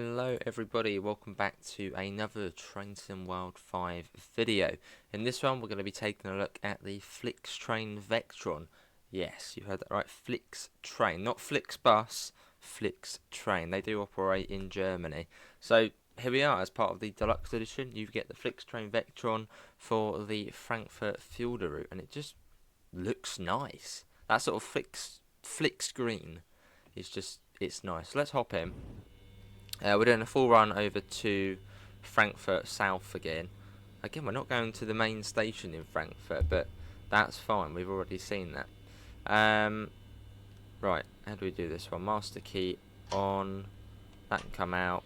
Hello everybody, welcome back to another Train Sim World 5 video. In this one we're going to be taking a look at the FlixTrain Vectron. Yes, you heard that right, FlixTrain, not Flixbus, FlixTrain. They do operate in Germany. So here we are, as part of the Deluxe Edition, you get the FlixTrain Vectron for the Frankfurt Fulda route, and it just looks nice. That sort of flick screen is just, it's nice. Let's hop in. We're doing a full run over to Frankfurt South again. Again, we're not going to the main station in Frankfurt, but that's fine. We've already seen that. Right, how do we do this one? Master key on. That can come out.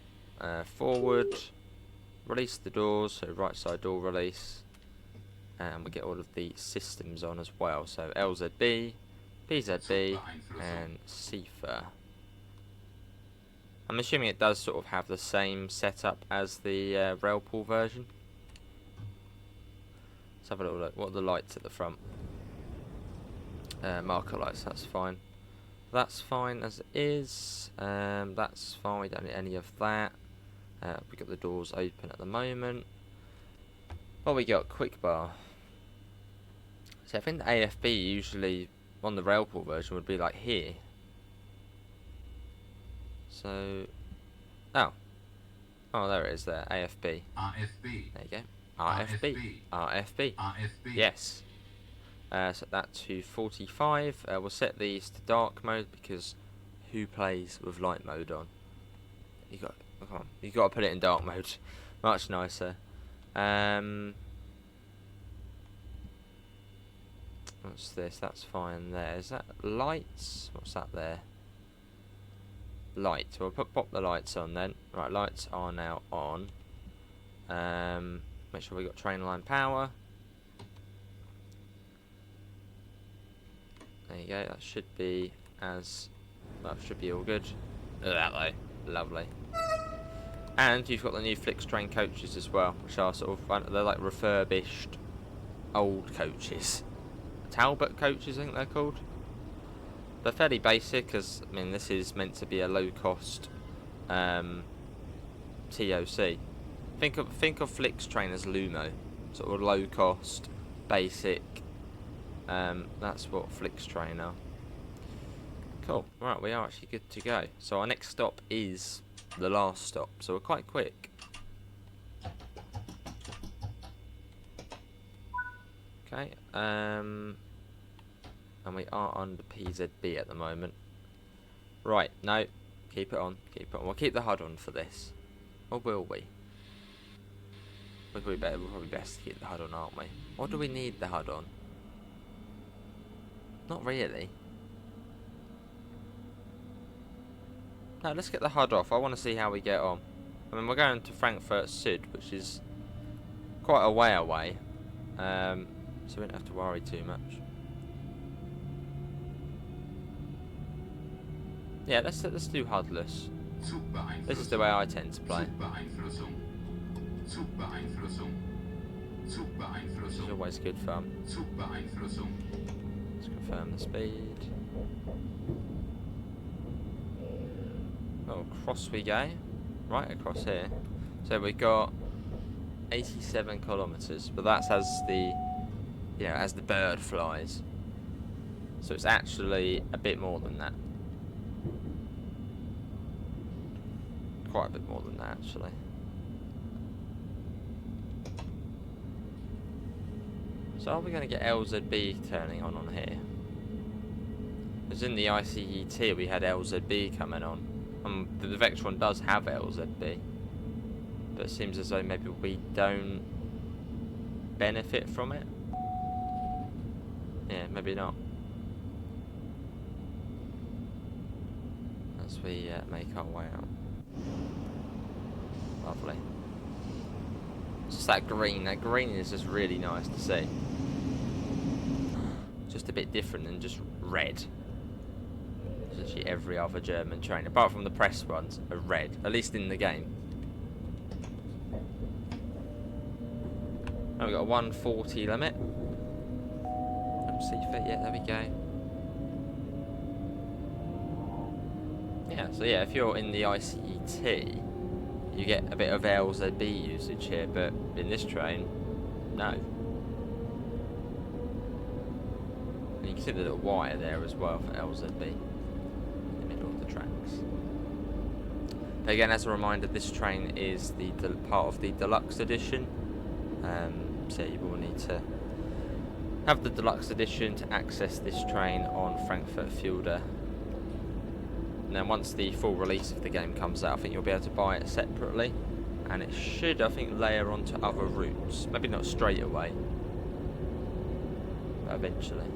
Forward. Release the doors, so right side door release. And we get all of the systems on as well. So LZB, PZB, and CIFA. I'm assuming it does sort of have the same setup as the Railpool version. Let's have a little look. What are the lights at the front? Marker lights, that's fine. That's fine as it is. That's fine, we don't need any of that. We've got the doors open at the moment. What we got? Quick bar. So I think the AFB usually on the Railpool version would be like here. So, oh, there it is there, AFB. RFB. There you go. RFB. RFB. Yes. Set that to 45. We'll set these to dark mode because who plays with light mode on? Come on, you got to put it in dark mode. Much nicer. What's this? That's fine there. Is that lights? What's that there? Light. So we'll pop the lights on then. Right, lights are now on. Make sure we got train line power. There you go. That should be all good. Look at that though, lovely. And you've got the new FlixTrain coaches as well, which are sort of they're like refurbished old coaches. Talbot coaches, I think they're called. They're fairly basic, because I mean this is meant to be a low-cost TOC. Think of FlixTrain as Lumo, sort of low-cost, basic. That's what FlixTrain are. Cool. Right, we are actually good to go. So our next stop is the last stop. So we're quite quick. Okay. And we are under PZB at the moment. Right, no, keep it on, keep it on. We'll keep the HUD on for this. Or will we? We're probably best to keep the HUD on, aren't we? Or do we need the HUD on? Not really. No, let's get the HUD off. I want to see how we get on. I mean, we're going to Frankfurt Süd, which is quite a way away. So we don't have to worry too much. Yeah, let's do HUDless. This is the way I tend to play. This is always good fun. Let's confirm the speed. Oh, across we go. Right across here. So we got 87 kilometers, but that's as the as the bird flies. So it's actually a bit more than that. Quite a bit more than that, actually. So are we going to get LZB turning on here? Because in the ICET we had LZB coming on. The Vectron does have LZB. But it seems as though maybe we don't benefit from it. Yeah, maybe not. As we make our way out. Lovely. It's just that green. That green is just really nice to see. Just a bit different than just red. Essentially every other German train, apart from the press ones, are red. At least in the game. And we've got a 140 limit. See fit. Yeah, there we go. Yeah, so yeah, if you're in the ICET, you get a bit of LZB usage here, but in this train, no. And you can see the little wire there as well for LZB in the middle of the tracks. But again, as a reminder, this train is the part of the Deluxe Edition. So you will need to have the Deluxe Edition to access this train on Frankfurt Fulda. And then once the full release of the game comes out, I think you'll be able to buy it separately, and it should, I think, layer onto other routes. Maybe not straight away, but eventually.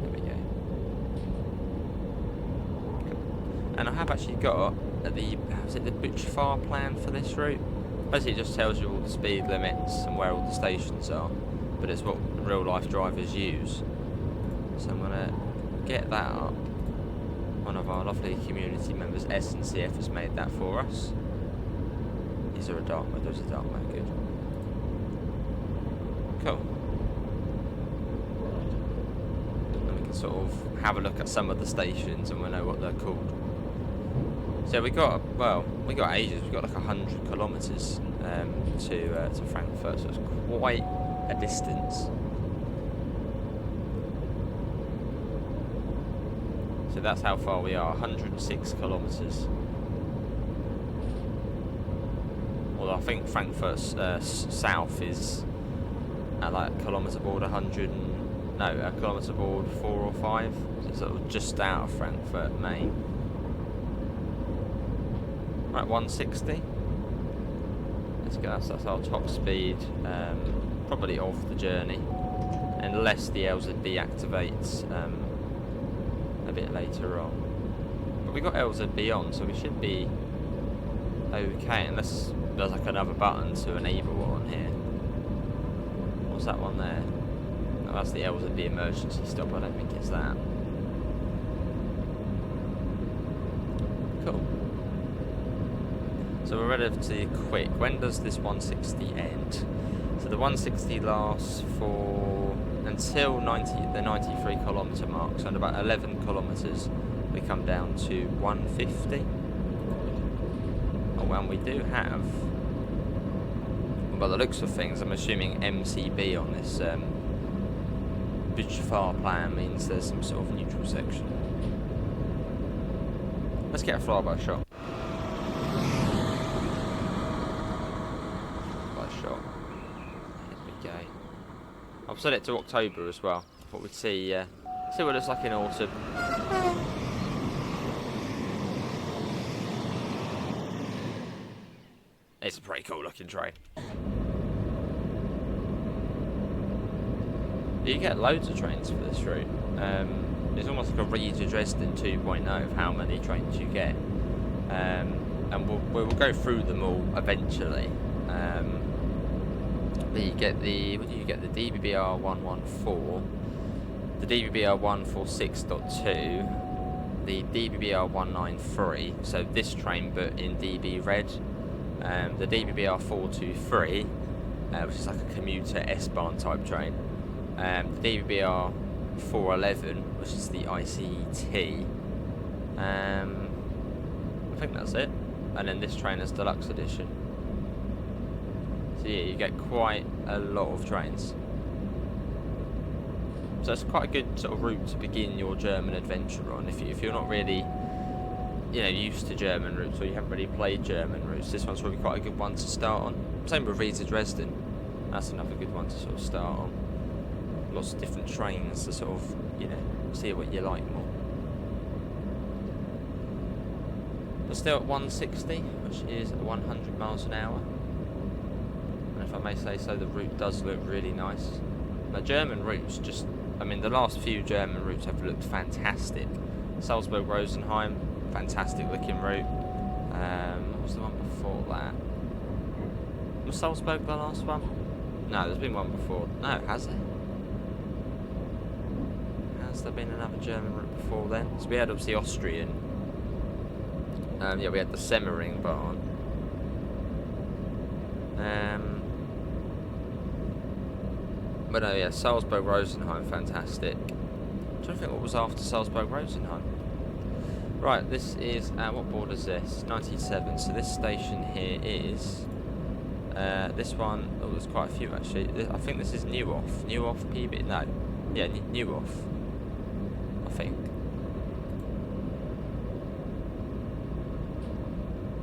There we go. And I have actually got the Butch Far plan for this route. Basically, it just tells you all the speed limits and where all the stations are, but it's what real life drivers use. So I'm gonna get that up. One of our lovely community members, S&CF, has made that for us. Is there a dark mode? There's a dark mode, good. Cool. And we can sort of have a look at some of the stations and we'll know what they're called. So we got ages. We got like 100 kilometres to Frankfurt, so it's quite a distance. So that's how far we are, 106 kilometres. Although I think Frankfurt's south is at like kilometre board kilometre board 4 or 5. So it's sort of just out of Frankfurt Main. Right, 160. Let's go. That's our top speed, probably of the journey, unless the LZB activates a bit later on. But we got LZB on, so we should be okay, unless there's like another button to enable on here. What's that one there? No, that's the LZB emergency stop. I don't think it's that. Cool. So we're relatively quick. When does this 160 end? So the 160 lasts for until the 93 kilometre mark. So in about 11 kilometres we come down to 150. Oh, and we do have, by the looks of things, I'm assuming MCB on this Butch-Far plan means there's some sort of neutral section. Let's get a flyby shot. I've set it to October as well. Thought we'd see what it looks like in autumn. It's a pretty cool looking train. You get loads of trains for this route. It's almost like a Reed to Dresden 2.0 of how many trains you get. And we'll go through them all eventually. You get the DBBR 114, the DBBR 146.2, the DBBR 193, so this train but in DB red, the DBBR 423, which is like a commuter S-Bahn type train, the DBBR 411, which is the ICT, I think that's it, and then this train is Deluxe Edition. So yeah, you get quite a lot of trains. So it's quite a good sort of route to begin your German adventure on. If you're not really, used to German routes, or you haven't really played German routes, this one's probably quite a good one to start on. Same with Riesa Dresden. That's another good one to sort of start on. Lots of different trains to sort of, see what you like more. But still at 160, which is 100 miles an hour. If I may say so, the route does look really nice. The German routes the last few German routes have looked fantastic. Salzburg-Rosenheim, fantastic looking route. What was the one before that? Was Salzburg the last one? No, there's been one before. No, has there? Has there been another German route before then? So we had obviously Austrian. We had the Semmering Bahn. But no, yeah, Salzburg-Rosenheim, fantastic. trying to think what was after Salzburg Rosenheim. Right, this is, what board is this? 97, so this station here is, this one, oh there's quite a few actually, I think this is Neuhof PB, no, yeah, Neuhof, I think.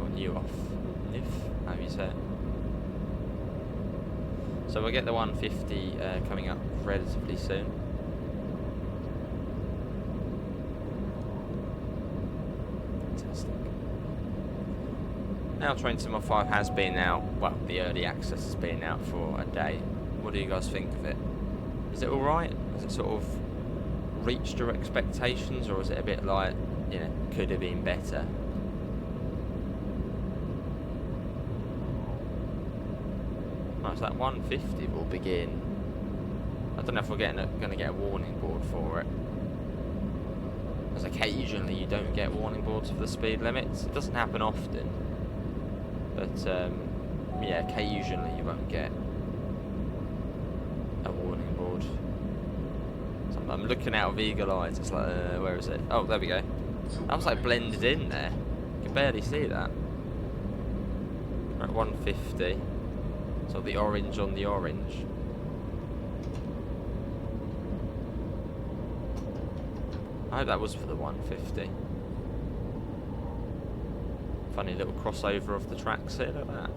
Or Neuhof, how do you say it? So we'll get the 150 coming up relatively soon. Now Train Sim 5 has been out, well, the early access has been out for a day. What do you guys think of it? Is it alright? Has it sort of reached your expectations, or is it a bit like, you know, could have been better? Right, so that 150 will begin. I don't know if we're going to get a warning board for it. Because occasionally you don't get warning boards for the speed limits. It doesn't happen often. But, yeah, occasionally you won't get a warning board. So I'm looking out of eagle eyes, it's like, where is it? Oh, there we go. That was like blended in there. You can barely see that. Right, 150. So the orange on the orange. I hope that was for the 150. Funny little crossover of the tracks here, look at that.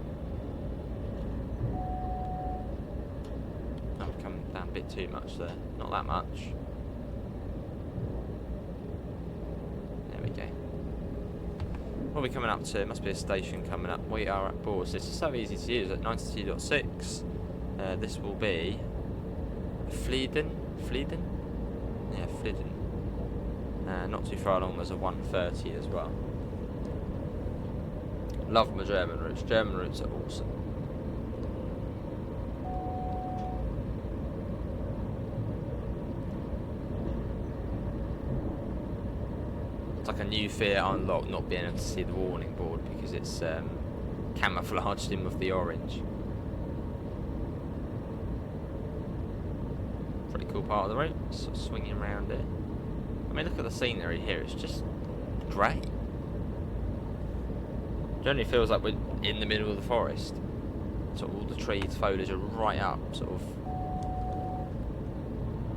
I've come down a bit too much there, not that much. There we go. What are we coming up to? Must be a station coming up. We are at Boors. This is so easy to use at 92.6. This will be Flieden? Yeah, Flieden. Not too far along, there's a 130 as well. Love my German routes. German routes are awesome. It's like a new fear unlocked, not being able to see the warning board because it's camouflaged in with the orange. Pretty cool part of the route, sort of swinging around it. I mean, look at the scenery here, it's just great. Generally feels like we're in the middle of the forest. So all the trees, foliage are right up, sort of,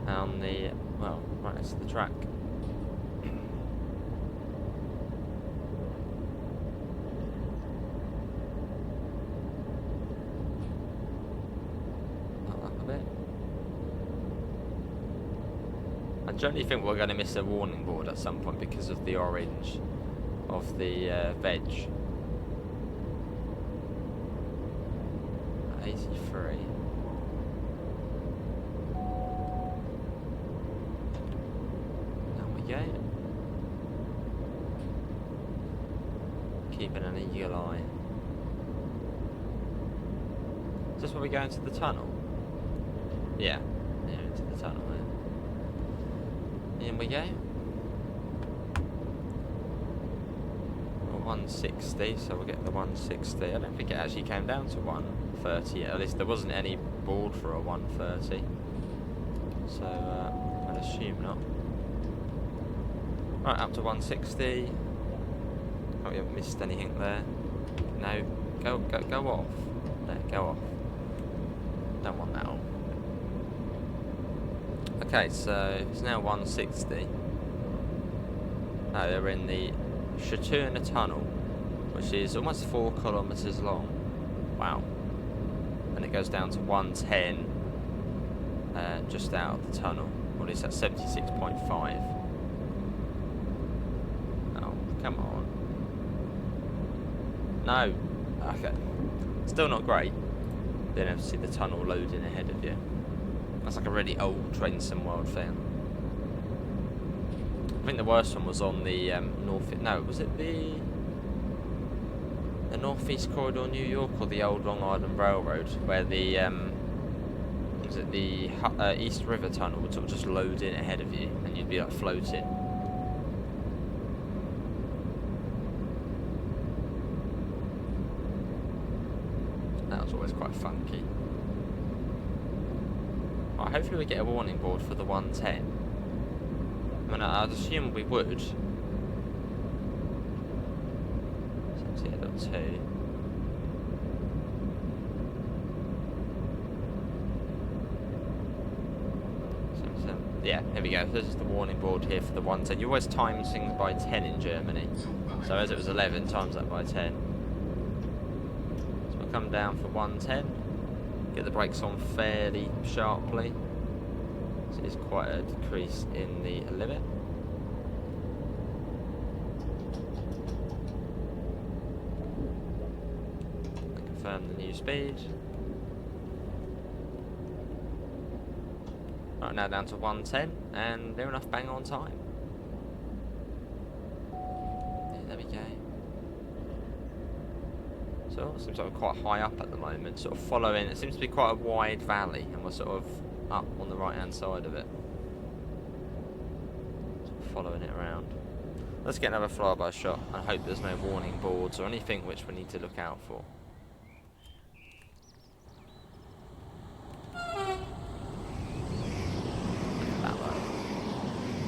on the, well, right next to the track. Up a bit. I generally think we're going to miss a warning board at some point because of the orange of the veg. 83. Down we go. Keeping an eagle eye. Is this where we go into the tunnel? Yeah. Yeah, into the tunnel there. In we go. 160, so we'll get the 160. I don't think it actually came down to 130 yet. At least there wasn't any board for a 130. So I'd assume not. Right, up to 160. Oh, we haven't missed anything there. No, go off. There, go off. Don't want that on. Okay, so it's now 160. No, they're in the Schatuner Tunnel, which is almost 4 kilometres long. Wow. And it goes down to 110 just out of the tunnel. Well, it's at 76.5. Oh, come on. No. Okay. Still not great. Being able to see the tunnel loading ahead of you. That's like a really old Train Sim World thing. I think the worst one was on the north. No, was it the Northeast Corridor, New York, or the old Long Island Railroad, where the was it the East River Tunnel would sort of just load in ahead of you, and you'd be like floating. That was always quite funky. Right, hopefully we get a warning board for the 110. I mean, I'd assume we would. 78.2. Yeah, here we go. This is the warning board here for the 110. You always time things by 10 in Germany. So as it was 11, times that by 10. So we'll come down for 110. Get the brakes on fairly sharply. So it's quite a decrease in the limit. Confirm the new speed. Right, now down to 110, and near enough bang on time. Yeah, there we go. So it seems like we're quite high up at the moment, sort of following. It seems to be quite a wide valley, and we're sort of up on the right hand side of it. Sort of following it around. Let's get another flyby shot. I hope there's no warning boards or anything which we need to look out for.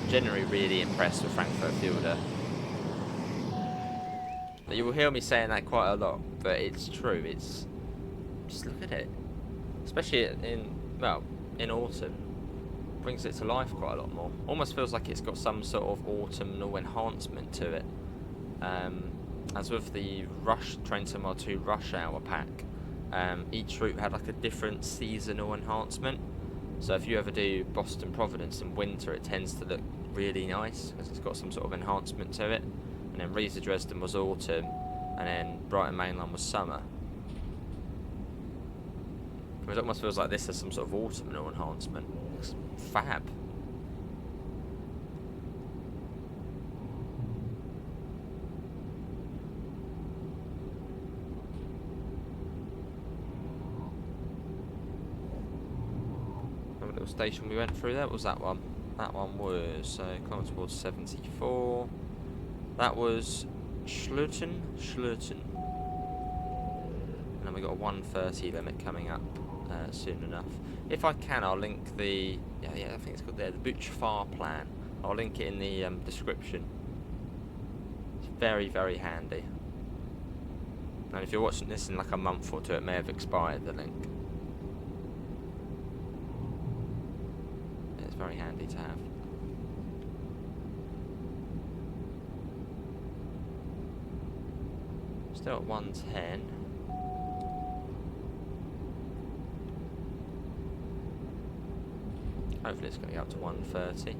Generally really impressed with Frankfurt Fulda. You will hear me saying that quite a lot, but it's true. It's just look at it, especially in autumn, brings it to life quite a lot more. Almost feels like it's got some sort of autumnal enhancement to it. As with the Train Sim World 2 Rush Hour pack, each route had like a different seasonal enhancement. So if you ever do Boston Providence in winter, it tends to look really nice because it's got some sort of enhancement to it. And then Riesa Dresden was autumn, and then Brighton Mainline was summer. It almost feels like this has some sort of autumnal enhancement. It's fab. Little station we went through there. What was that one? That one was coming towards 74. That was Schlurten. And then we got a 130 limit coming up soon enough. If I can, I'll link the I think it's called there, the Butch-Fahr plan. I'll link it in the description. It's very, very handy. And if you're watching this in like a month or two, it may have expired, the link. It's very handy to have. Still at 110. Hopefully it's going to go up to 130.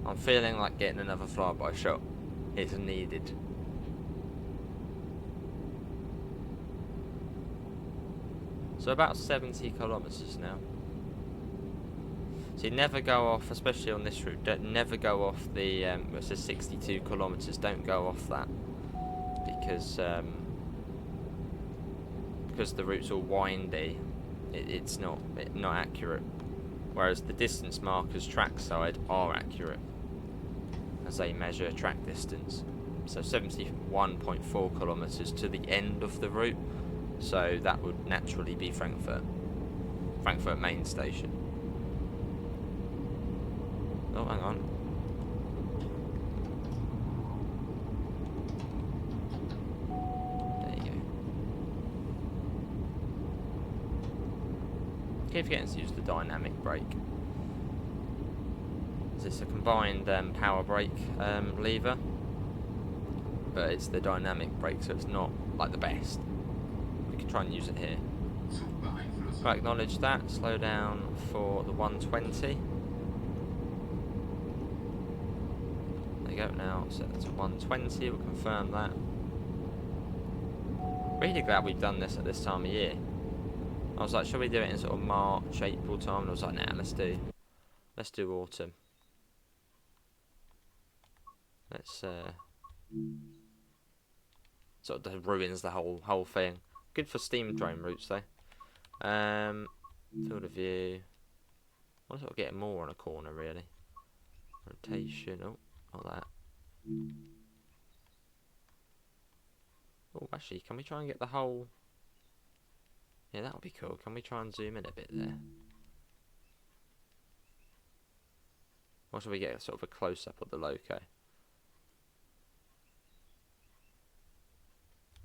I'm feeling like getting another flyby shot is needed. So about 70 kilometres now. So you never go off, especially on this route, never go off the, it says 62 kilometres, don't go off that. Because the route's all windy, it's not accurate. Whereas the distance markers trackside are accurate, as they measure track distance. So 71.4 kilometres to the end of the route. So that would naturally be Frankfurt main station. Oh, hang on. There you go. Keep forgetting to use the dynamic brake. It's a combined power brake lever, but it's the dynamic brake, so it's not like the best. We can try and use it here. Right, acknowledge that. Slow down for the 120. There you go. Now set that to 120. We'll confirm that. Really glad we've done this at this time of year. I was like, shall we do it in sort of March, April time? And I was like, nah, let's do autumn. Let's sort of ruins the whole thing. Good for steam drone routes though. Field of view. I want to sort of get more on a corner really. Rotation. Oh, not that. Oh, actually, can we try and get the whole? Yeah, that would be cool. Can we try and zoom in a bit there? Or should we get sort of a close-up of the loco?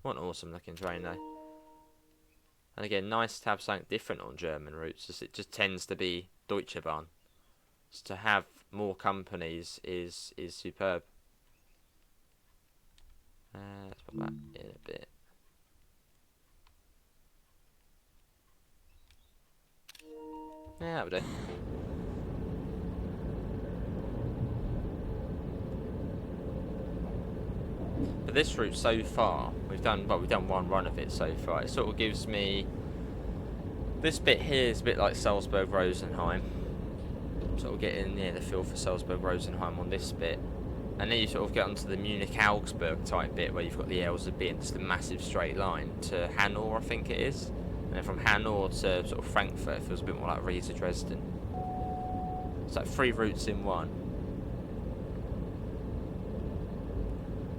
What an awesome looking train though. And again, nice to have something different on German routes, as it just tends to be Deutsche Bahn. So to have more companies is superb. Let's put that in a bit. Yeah, that would do. But this route so far, we've done one run of it so far. It sort of gives me, this bit here is a bit like Salzburg-Rosenheim. Sort of getting the feel for Salzburg-Rosenheim on this bit. And then you sort of get onto the Munich-Augsburg type bit where you've got the LZB and just a massive straight line to Hanover, I think it is. And then from Hanover to sort of Frankfurt, it feels a bit more like Riesa Dresden. It's like 3 routes in one.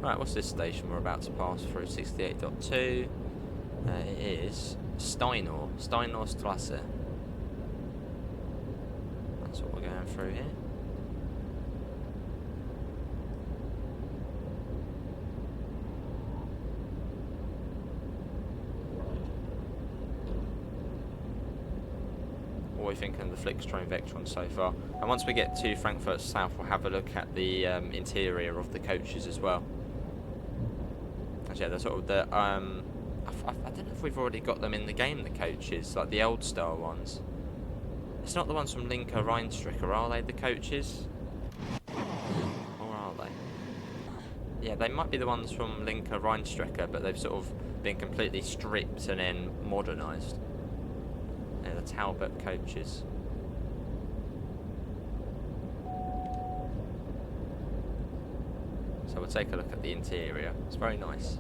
Right, what's this station we're about to pass through? 68.2. It is Steinor-Strasse. That's what we're going through here. What are we thinking of the FlixTrain Vectron so far? And once we get to Frankfurt South, we'll have a look at the interior of the coaches as well. Actually, they're sort of the I don't know if we've already got them in the game, the coaches, like the old style ones. It's not the ones from Linke Rheinstrecke, are they, the coaches? Or are they? Yeah, they might be the ones from Linke Rheinstrecke, but they've sort of been completely stripped and then modernised. Yeah, the Talbot coaches. So we'll take a look at the interior. It's very nice.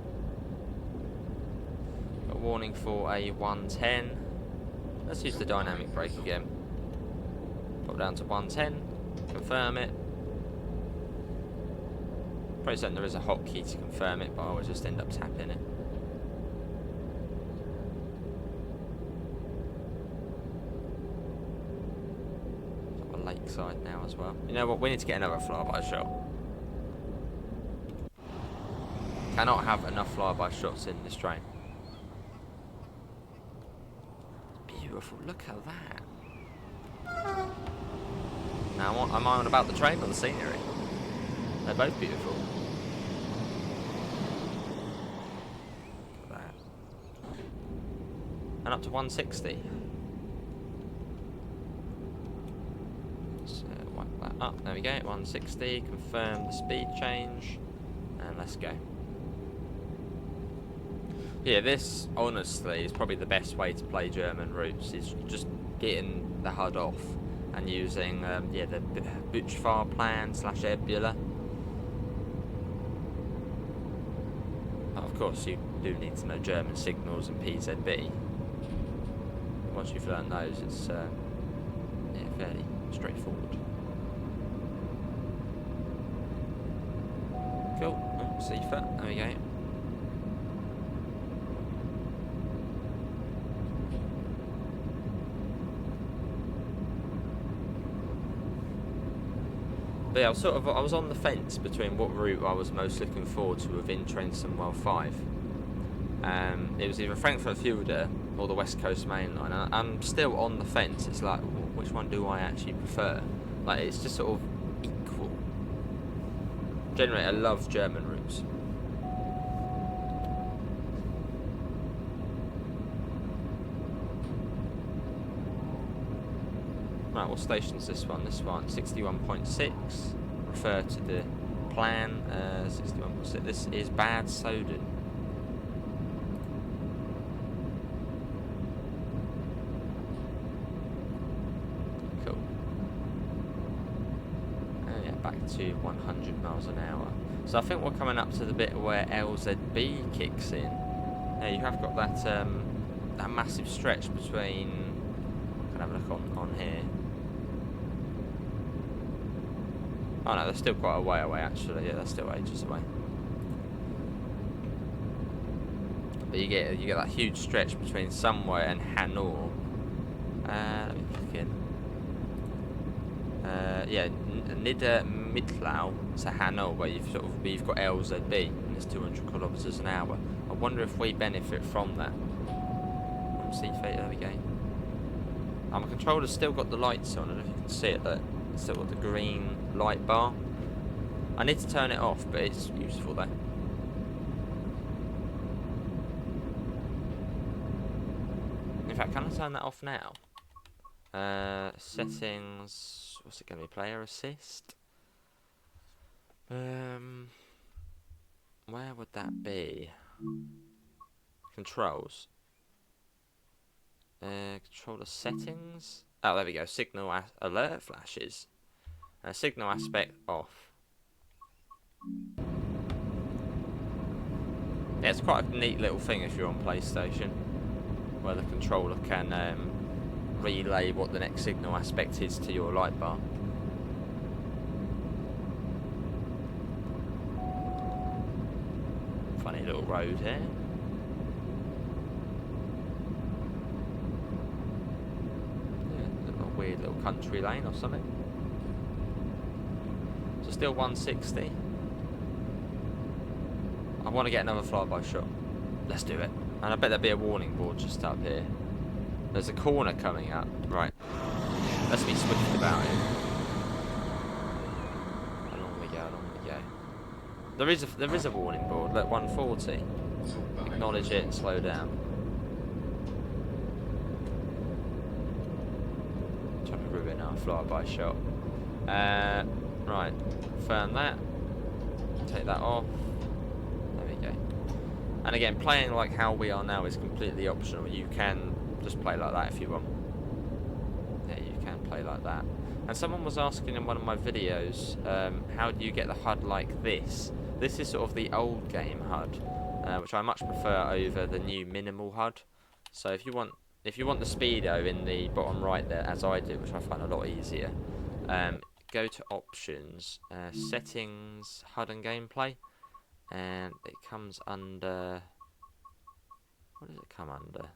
Got a warning for a 110. Let's use the dynamic brake again. Put down to 110. Confirm it. Probably certain there is a hotkey to confirm it, but I always just end up tapping it. Sort of lakeside now as well. You know what? We need to get another flyby shot. Cannot have enough flyby shots in this train. Beautiful, look at that. Now, am I on about the train or the scenery? They're both beautiful. Look at that. And up to 160. So, wipe that up, there we go, 160, confirm the speed change, and let's go. Yeah, this honestly is probably the best way to play German routes, is just getting the HUD off and using the Buchfahrplan / Ebula. Of course, you do need to know German signals and PZB. Once you've learned those, it's fairly straightforward. Cool. CFA, there we go. But yeah, I was on the fence between what route I was most looking forward to within Train-Sim-World 5. It was either Frankfurt Fulda or the West Coast Main Line. I'm still on the fence. It's like, which one do I actually prefer? Like, it's just sort of equal. Generally, I love German routes. Right, what station's this one? This one, 61.6. Refer to the plan, 61.6. This is Bad Soden. Cool. Oh yeah, back to 100 miles an hour. So I think we're coming up to the bit where LZB kicks in. Now you have got that that massive stretch between. I can have a look on here. Oh no, they're still quite a way away actually. Yeah, they're still ages away. But you get that huge stretch between somewhere and Hanover. Let me click in. yeah, Niedermittellau to Hanau, where you've got LZB, and it's 200 kilometers an hour. I wonder if we benefit from that. See, there we go. My controller's still got the lights on. I don't know if you can see it. Look, it's still got the green light bar. I need to turn it off, but it's useful though. In fact, can I turn that off now? Settings. What's it going to be? Player assist. Where would that be? Controls. Controller settings. Oh, there we go. Signal alert flashes. Signal aspect off. Yeah, it's quite a neat little thing if you're on PlayStation, where the controller can relay what the next signal aspect is to your light bar. Funny little road here. Weird little country lane or something. So still 160. I want to get another flyby shot. Let's do it. And I bet there'll be a warning board just up here. There's a corner coming up. Right. Let's be swift about it. Along we go, along we go. There is a warning board. Look, 140. Acknowledge it and slow down. Ruin our flyby shot. Right, confirm that. Take that off. There we go. And again, playing like how we are now is completely optional. You can just play like that if you want. Yeah, you can play like that. And someone was asking in one of my videos, how do you get the HUD like this? This is sort of the old game HUD, which I much prefer over the new minimal HUD. So if you want the speedo in the bottom right there, as I do, which I find a lot easier, go to options, settings, HUD and gameplay, and it comes under, what does it come under?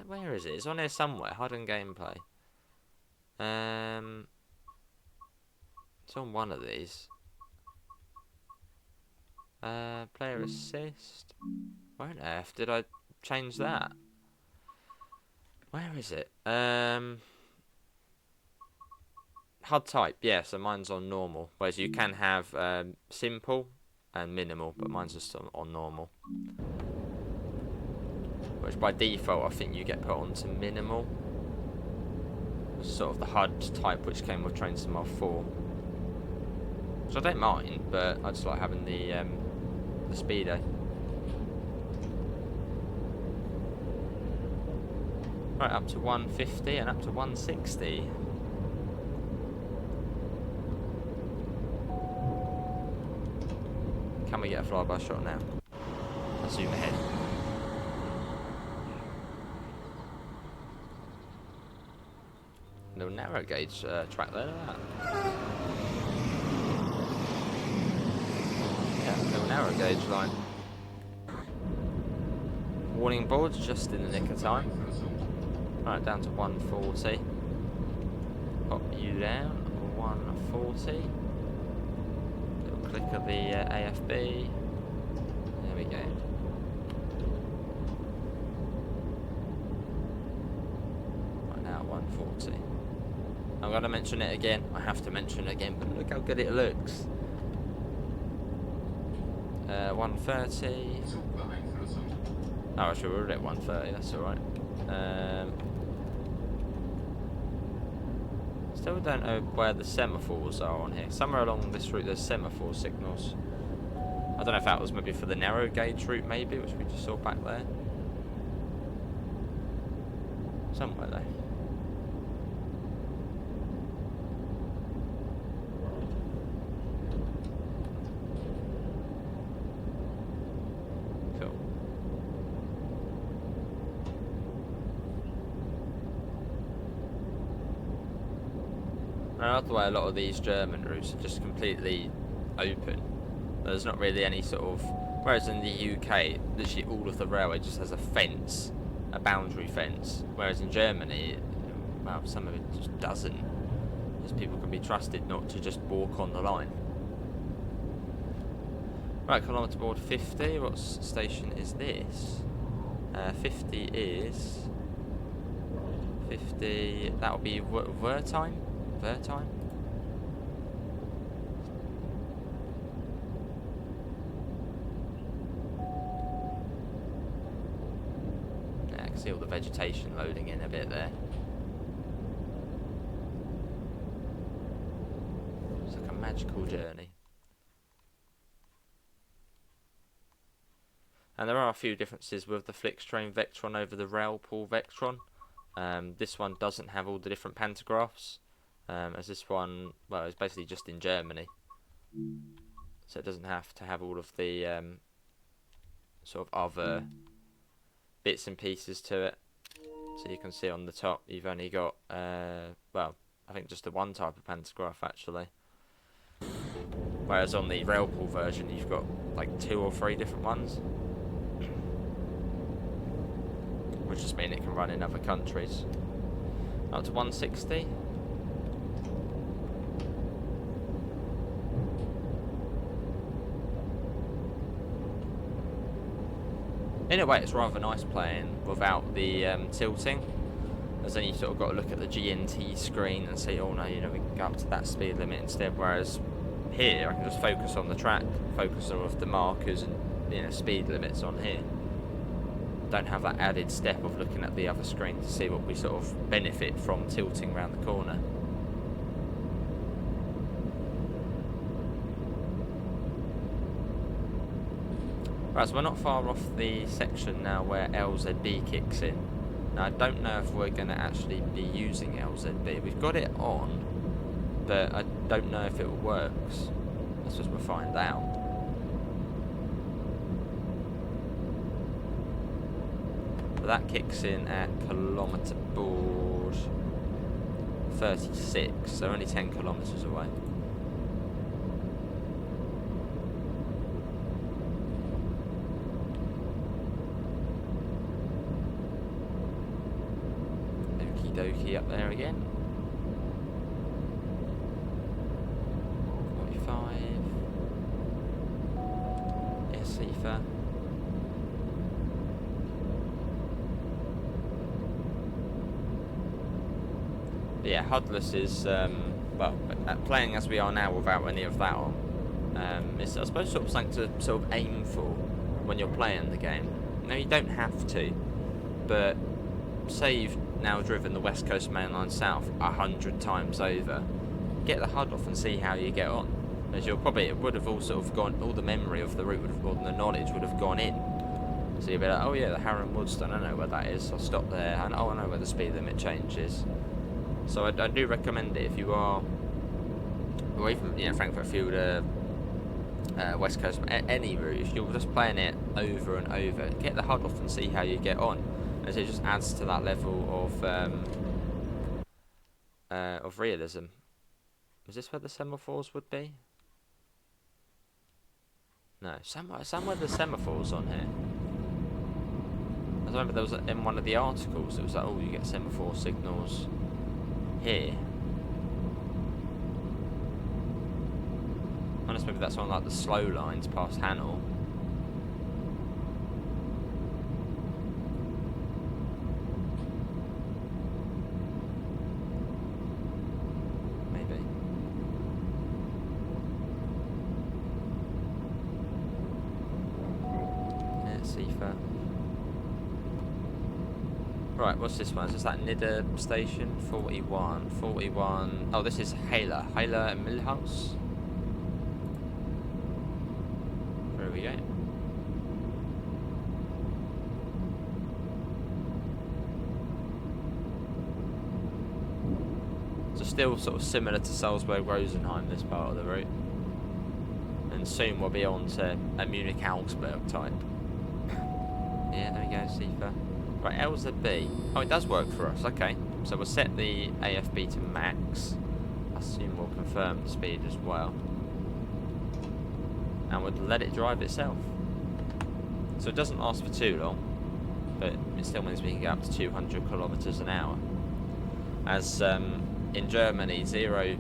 Where is it? It's on here somewhere, HUD and gameplay. It's on one of these. Player assist. Where on earth did I change that? Where is it? HUD type, yeah, so mine's on normal. Whereas you can have simple and minimal, but mine's just on normal. Which by default I think you get put onto minimal. It's sort of the HUD type which came with Train Sim 4. So I don't mind, but I just like having the speedo. Right, up to 150 and up to 160. Can we get a flyby shot now? I'll zoom ahead. Little narrow gauge track there. Yeah, little narrow gauge line. Warning boards just in the nick of time. Right, down to 140. Pop you down, 140. Little click of the AFB. There we go. Right now, 140. I'm going to mention it again. I have to mention it again, but look how good it looks. 130. Oh, actually, we're already at 130. That's all right. Still don't know where the semaphores are on here. Somewhere along this route there's semaphore signals. I don't know if that was maybe for the narrow gauge route maybe, which we just saw back there. Somewhere there. Now, the way a lot of these German routes are just completely open. There's not really any sort of... Whereas in the UK, literally all of the railway just has a fence, a boundary fence. Whereas in Germany, well, some of it just doesn't, because people can be trusted not to just walk on the line. Right, kilometre board 50. What station is this? 50 is 50. That'll be Wertheim. Wertheim. Yeah, I can see all the vegetation loading in a bit there. It's like a magical journey. And there are a few differences with the FlixTrain Vectron over the Railpool Vectron. This one doesn't have all the different pantographs, as this one, well, it's basically just in Germany. So it doesn't have to have all of the sort of other bits and pieces to it. So you can see on the top, you've only got, well, I think just the one type of pantograph actually. Whereas on the Railpool version, you've got like 2 or 3 different ones. Which just means it can run in other countries. Up to 160. In a way, it's rather nice playing without the tilting, as then you sort of got to look at the GNT screen and say, oh no, you know, we can go up to that speed limit instead. Whereas here, I can just focus on the track, focus on the markers and, you know, speed limits on here. Don't have that added step of looking at the other screen to see what we sort of benefit from tilting around the corner. Right, so we're not far off the section now where LZB kicks in. Now I don't know if we're going to actually be using LZB. We've got it on, but I don't know if it works. That's what we'll find out. That kicks in at kilometre board 36, so only 10 kilometres away. Okie dokie up there again. 45. Yes, Sifa. Yeah, HUDless is, well, playing as we are now without any of that on, it's, I suppose, sort of something to sort of aim for when you're playing the game. No, you don't have to, but say you've now driven the West Coast Main Line South 100 times over, get the HUD off and see how you get on. As you'll probably, it would have all sort of gone, all the memory of the route would have, or the knowledge would have gone in. So you'll be like, oh yeah, the Harran Woodstone, I know where that is, I'll stop there, and oh, I know where the speed limit change is. So I do recommend it if you are, or even, you know, Frankfurt Fulda, West Coast, any route. If you're just playing it over and over, get the HUD off and see how you get on, as it just adds to that level of realism. Is this where the semaphores would be? No, somewhere the semaphores on here. I remember there was in one of the articles. It was like, oh, you get semaphore signals here. Unless maybe that's on like the slow lines past Hanover. Maybe. Yeah, Sifa. Right, what's this one? Is this that Nidda station? 41. 41. Oh, this is Haller. Haller Millhouse. There we go. So still sort of similar to Salzburg-Rosenheim, this part of the route. And soon we'll be on to a Munich-Augsburg type. Yeah, there we go, Sifa. Right, LZB. Oh, it does work for us. Okay, so we'll set the AFB to max. I assume we'll confirm the speed as well. And we'll let it drive itself. So it doesn't last for too long, but it still means we can get up to 200 kilometers an hour. as in Germany, 0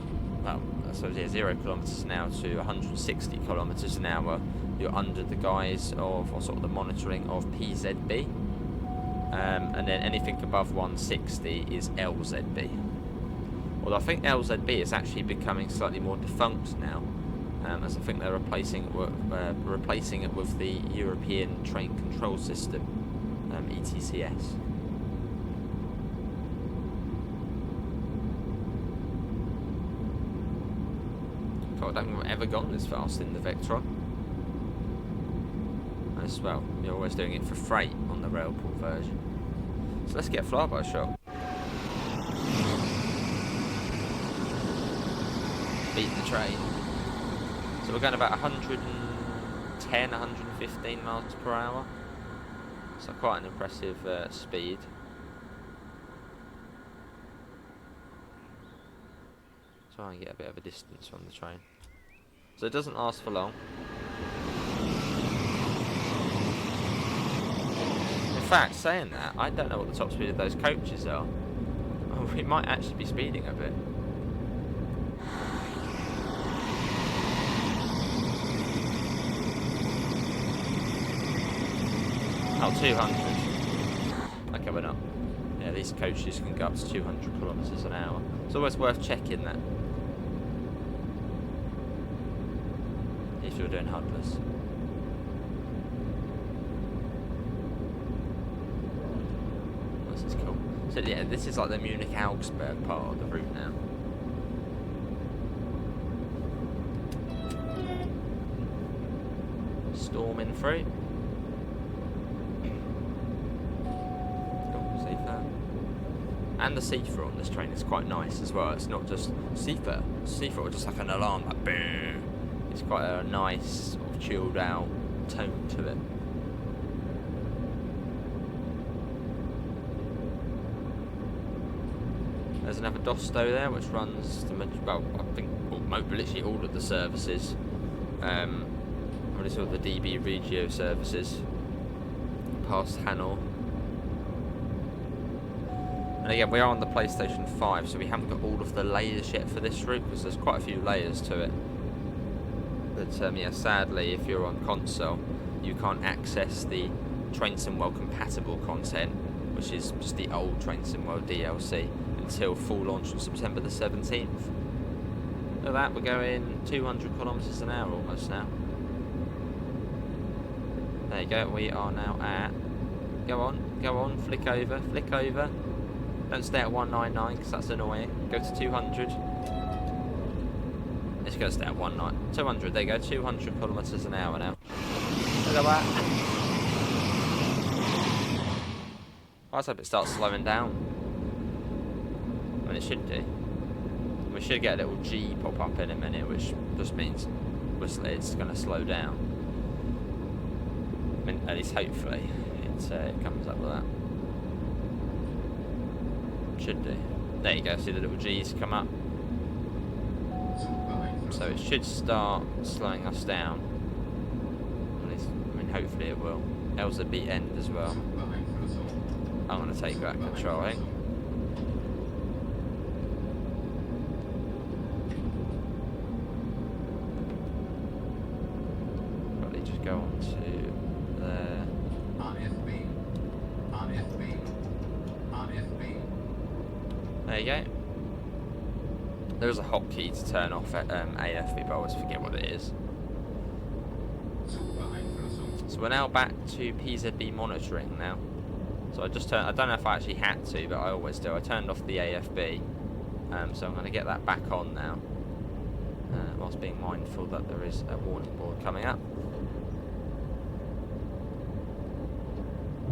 kilometers an hour to 160 kilometers an hour, you're under the guise of, or sort of the monitoring of PZB, and then anything above 160 is LZB. Although I think LZB is actually becoming slightly more defunct now, as I think they're replacing it with the European Train Control System, ETCS. God, I don't think I've ever gone this fast in the Vectron. As well, you're always doing it for freight on the railport version. So let's get a flyby shot. Beat the train. So we're going about 110, 115 miles per hour. So quite an impressive speed. Try and get a bit of a distance from the train. So it doesn't last for long. In fact, saying that, I don't know what the top speed of those coaches are. Oh, we might actually be speeding a bit. Oh, 200. Okay, we're not. Yeah, these coaches can go up to 200 kilometers an hour. It's always worth checking that. If you're doing hardless. This is cool. So yeah, this is like the Munich-Augsburg part of the route now. Storming through. And the see-through on this train is quite nice as well. It's not just see-through or just like an alarm, like boom. It's quite a nice, sort of chilled out tone to it. There's another Dosto there, which runs the, well, I think literally all of the services. Probably sort of the DB Regio services past Hanau. And again, we are on the PlayStation 5, so we haven't got all of the layers yet for this route, because there's quite a few layers to it. But yeah, sadly, if you're on console, you can't access the Train Sim World compatible content, which is just the old Train Sim World DLC, until full launch on September the 17th. Look at that, we're going 200 kilometers an hour almost now. There you go, we are now at... Go on, flick over. Don't stay at 199 because that's annoying. Go to 200. It's going to stay at 200. There you go, 200 kilometers an hour now. Look at that. I just hope it starts slowing down. I mean, it should do. We should get a little G pop up in a minute, which just means obviously it's going to slow down. I mean, at least hopefully it comes up with that. Should do. There you go, see the little G's come up. So it should start slowing us down. At least, I mean, hopefully it will. LZB end as well. I'm going to take back control, I think. Probably just go on to there. There you go. There is a hotkey to turn off at AFB, but I always forget what it is. So we're now back to PZB monitoring now. So I just turned, I don't know if I actually had to, but I always do. I turned off the AFB, so I'm going to get that back on now, whilst being mindful that there is a warning board coming up.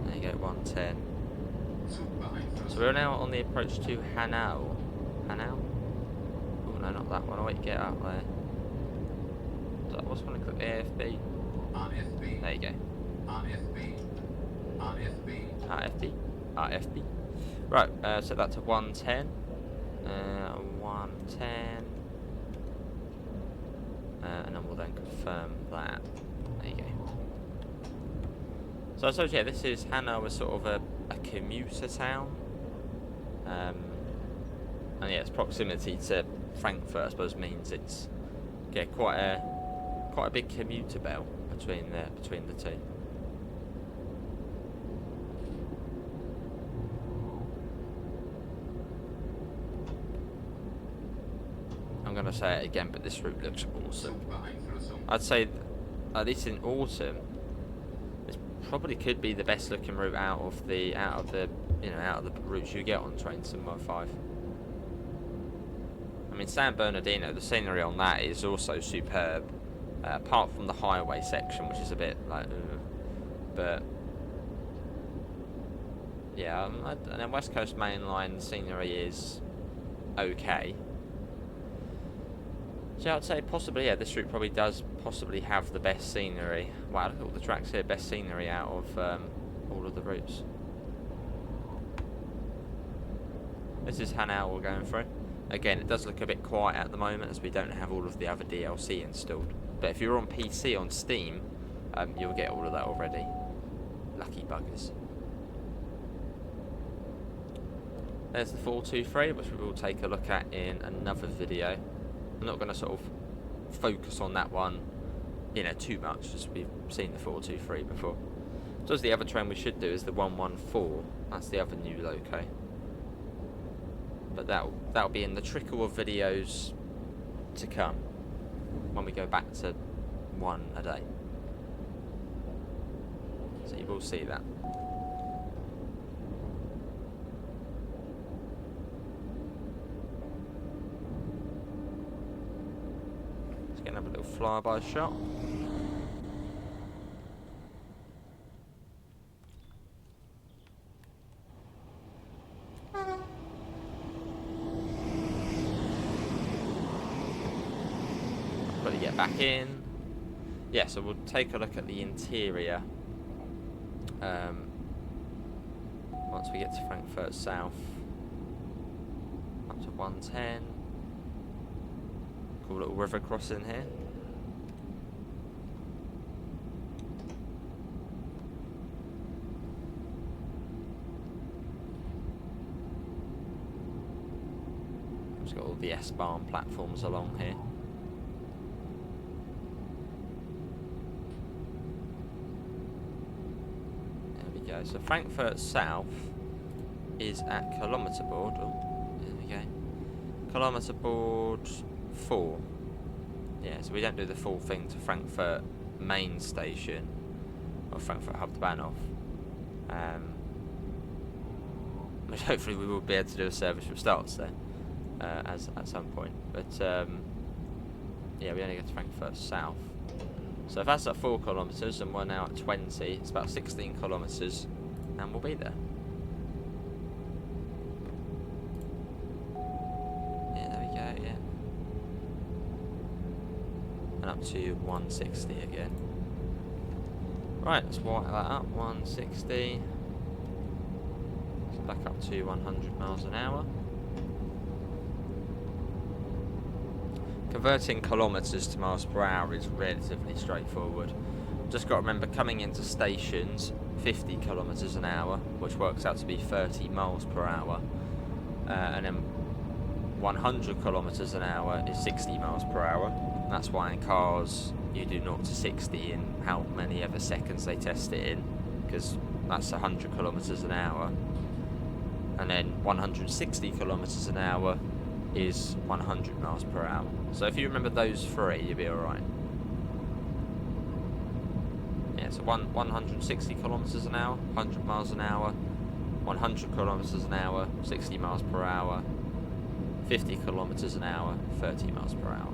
There you go, 110. So we're now on the approach to Hanau. Hanau? Oh no, not that one. I'll wait, get up there. So I just want to click AFB. There you go. RFB. Right, set that to 110. 110. And then we'll then confirm that. There you go. So I suppose, yeah, this is Hanau, is sort of a commuter town. And yeah, its proximity to Frankfurt, I suppose, means it's quite a big commuter belt between the two. I'm going to say it again, but this route looks awesome. I'd say, at least in autumn, this probably could be the best looking route out of the routes you get on Train Sim World 5. I mean, San Bernardino, the scenery on that is also superb, apart from the highway section, which is a bit like, but yeah, and then West Coast Main Line scenery is okay. So I'd say possibly, yeah, this route probably does possibly have the best scenery. Wow, look at all the tracks here, best scenery out of all of the routes. This is Hanau we're going through. Again, it does look a bit quiet at the moment as we don't have all of the other DLC installed. But if you're on PC on Steam, you'll get all of that already. Lucky buggers. There's the 423, which we will take a look at in another video. I'm not going to sort of focus on that one, too much, as we've seen the 423 before. So as the other train we should do is the 114. That's the other new loco. But that'll be in the trickle of videos to come when we go back to one a day. So you will see that. Let's get another little flyby shot. Got to get back in. Yeah, so we'll take a look at the interior once we get to Frankfurt South. Up to 110. Cool little river crossing here. It's got all the S-Bahn platforms along here. So Frankfurt South is at kilometre board. Oh, there we go. Kilometre board 4. Yeah, so we don't do the full thing to Frankfurt main station or Frankfurt Hauptbahnhof. Which hopefully we will be able to do a service with starts there at some point. But yeah, we only go to Frankfurt South. So if that's at 4 kilometres and we're now at 20, it's about 16 kilometres and we'll be there. Yeah, there we go, yeah. And up to 160 again. Right, let's wire that up, 160. So back up to 100 miles an hour. Converting kilometres to miles per hour is relatively straightforward. Just got to remember, coming into stations, 50 kilometres an hour, which works out to be 30 miles per hour, and then 100 kilometres an hour is 60 miles per hour. That's why in cars you do 0 to 60 in how many ever seconds they test it in, because that's 100 kilometres an hour, and then 160 kilometres an hour is 100 miles per hour. So if you remember those three, you'll be alright. Yeah, so 160 kilometres an hour, 100 miles an hour, 100 kilometres an hour, 60 miles per hour, 50 kilometres an hour, 30 miles per hour.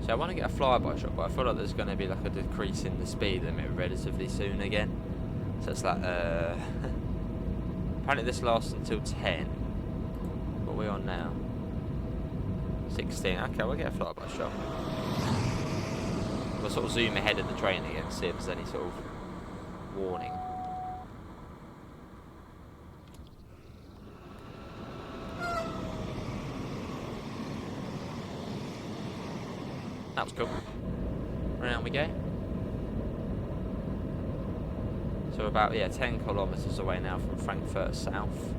So I want to get a flyby shot, but I feel like there's going to be like a decrease in the speed limit relatively soon again. So it's like, apparently this lasts until 10. What are we on now? 16. Okay, we'll get a flyby shot. We'll sort of zoom ahead of the train again and see if there's any sort of warning. That was cool. Round we go. So we're about 10 kilometres away now from Frankfurt South.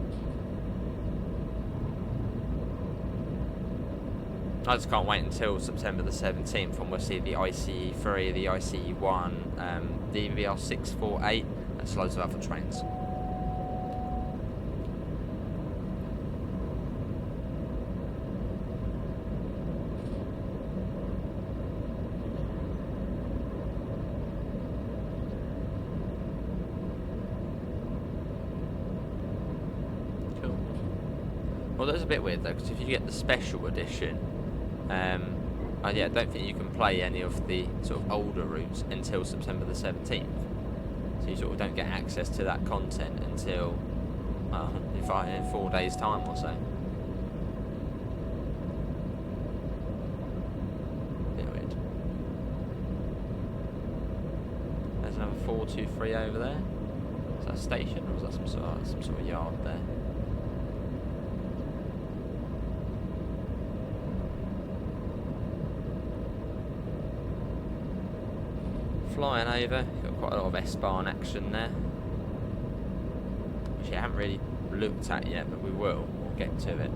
I just can't wait until September the 17th when we'll see the ICE3, the ICE1, the EVR 648, and loads of other trains. Cool. Well, that's a bit weird though, because if you get the special edition, I don't think you can play any of the sort of older routes until September the 17th. So you sort of don't get access to that content until in 4 days' time or so. Bit weird. There's another 423 over there. Is that a station or is that some sort of yard there? Flying over, got quite a lot of S-Bahn action there. Which I haven't really looked at yet, but we will. We'll get to it.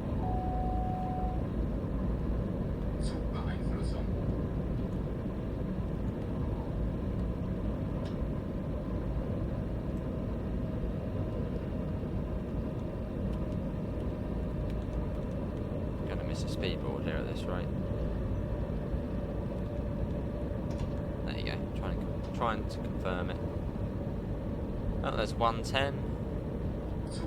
I'm gonna miss a speedboard here at this rate. There you go. Trying to confirm it. Oh, there's 110. There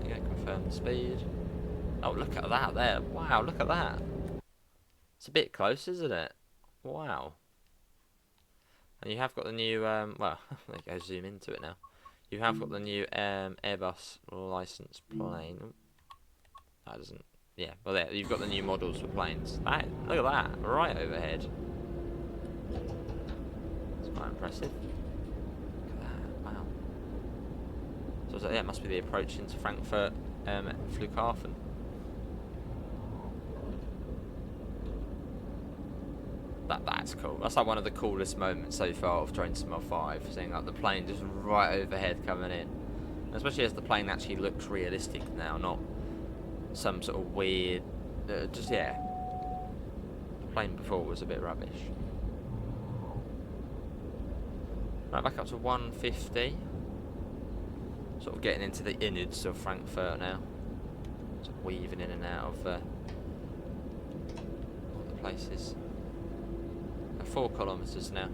you go, confirm the speed. Oh, look at that there. Wow, look at that. It's a bit close, isn't it? Wow. And you have got the new, well, there you go, zoom into it now. You have got the new Airbus license plane. That doesn't, yeah, well there, you've got the new models for planes. That, look at that, right overhead. It's quite impressive. Look at that, wow. So yeah, it must be the approach into Frankfurt Fulda. That's cool. That's like one of the coolest moments so far of Train Sim 5, seeing like the plane just right overhead coming in. Especially as the plane actually looks realistic now, not some sort of weird, the plane before was a bit rubbish. Right, back up to 150. Sort of getting into the innards of Frankfurt now. Sort of weaving in and out of all the places. 4 kilometres now.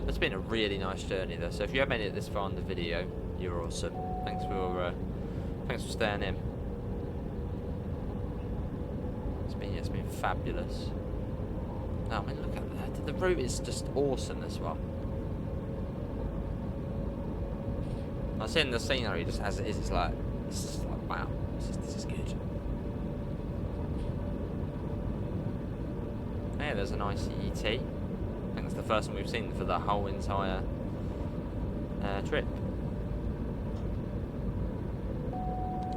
It's been a really nice journey though, so if you have made it this far in the video, you're awesome. Thanks for staying in. It's been fabulous. Oh, I mean, look at that. The route is just awesome as well. I've seen the scenery just as it is. It's like wow, this is good. Yeah, there's an ICET. I think it's the first one we've seen for the whole entire trip.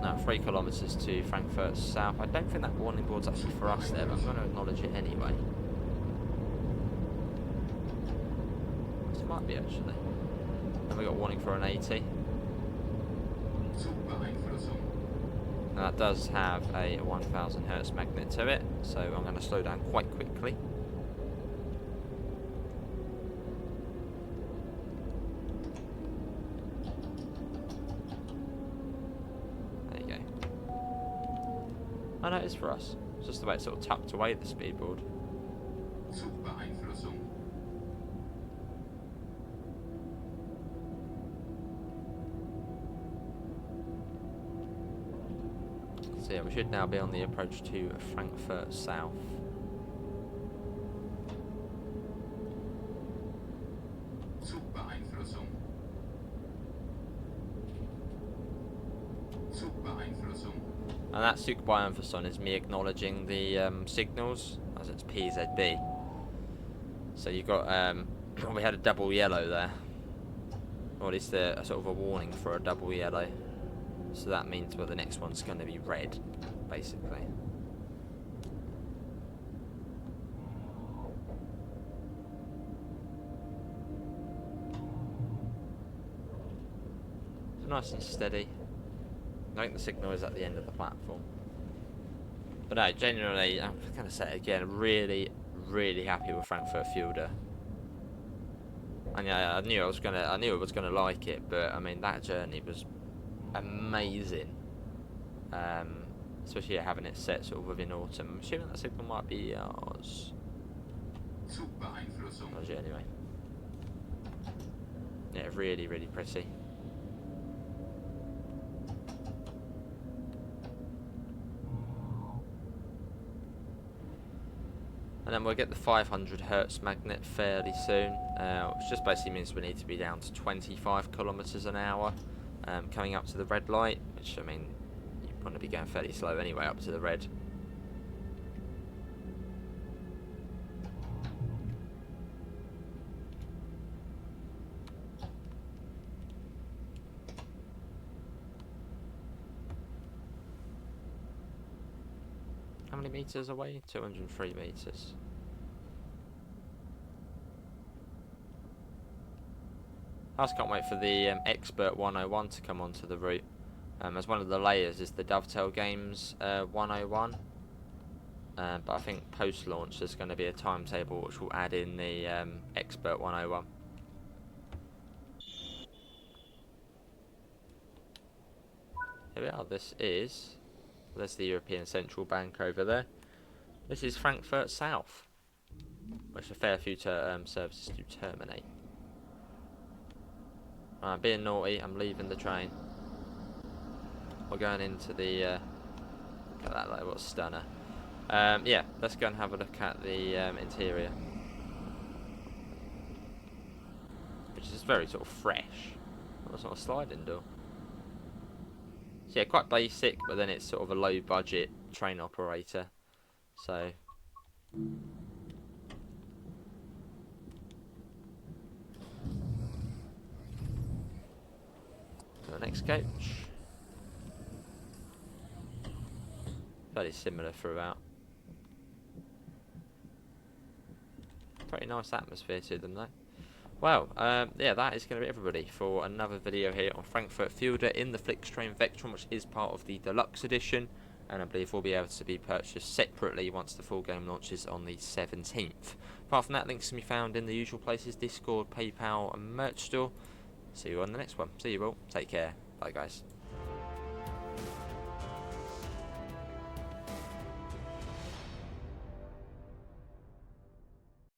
Now 3 kilometres to Frankfurt South. I don't think that warning board's actually for us there, but I'm going to acknowledge it anyway. This might be actually. And we got warning for an 80. Now that does have a 1000 Hz magnet to it, so I'm going to slow down quite quickly. There you go. I know it's for us. It's just the way it's sort of tucked away, the speedboard. So yeah, we should now be on the approach to Frankfurt South. And that Superbioemphason is me acknowledging the signals, as it's PZB. So you got, we had a double yellow there. Or at least a sort of a warning for a double yellow. So that means, well, the next one's going to be red, basically. So nice and steady. I think the signal is at the end of the platform. But no, genuinely, I'm going to say it again, really, really happy with Frankfurt Fulda. And yeah, I knew I was gonna like it, but I mean that journey was amazing. Especially having it set sort of within autumn. I'm assuming that signal might be ours. Ours, yeah, anyway. Yeah, really, really pretty. And then we'll get the 500 Hertz magnet fairly soon, which just basically means we need to be down to 25 kilometers an hour coming up to the red light, which I mean, you're going to be going fairly slow anyway up to the red. How many meters away? 203 meters. I just can't wait for the Expert 101 to come onto the route. As one of the layers is the Dovetail Games 101. But I think post-launch there's going to be a timetable which will add in the Expert 101. Here we are. There's the European Central Bank over there. This is Frankfurt South, which a fair few services do terminate. Right, being naughty, I'm leaving the train. We're going into the, look at that, like, what a stunner. Yeah, let's go and have a look at the interior. Which is very sort of fresh. Oh, it's not a sliding door. So yeah, quite basic, but then it's sort of a low budget train operator. So the next coach. Fairly similar throughout. Pretty nice atmosphere to them though. Well, yeah, that is going to be everybody for another video here on Frankfurt Fulda in the FlixTrain Vectron, which is part of the Deluxe Edition, and I believe will be able to be purchased separately once the full game launches on the 17th. Apart from that, links can be found in the usual places: Discord, PayPal, and merch store. See you on the next one. See you all. Take care. Bye, guys.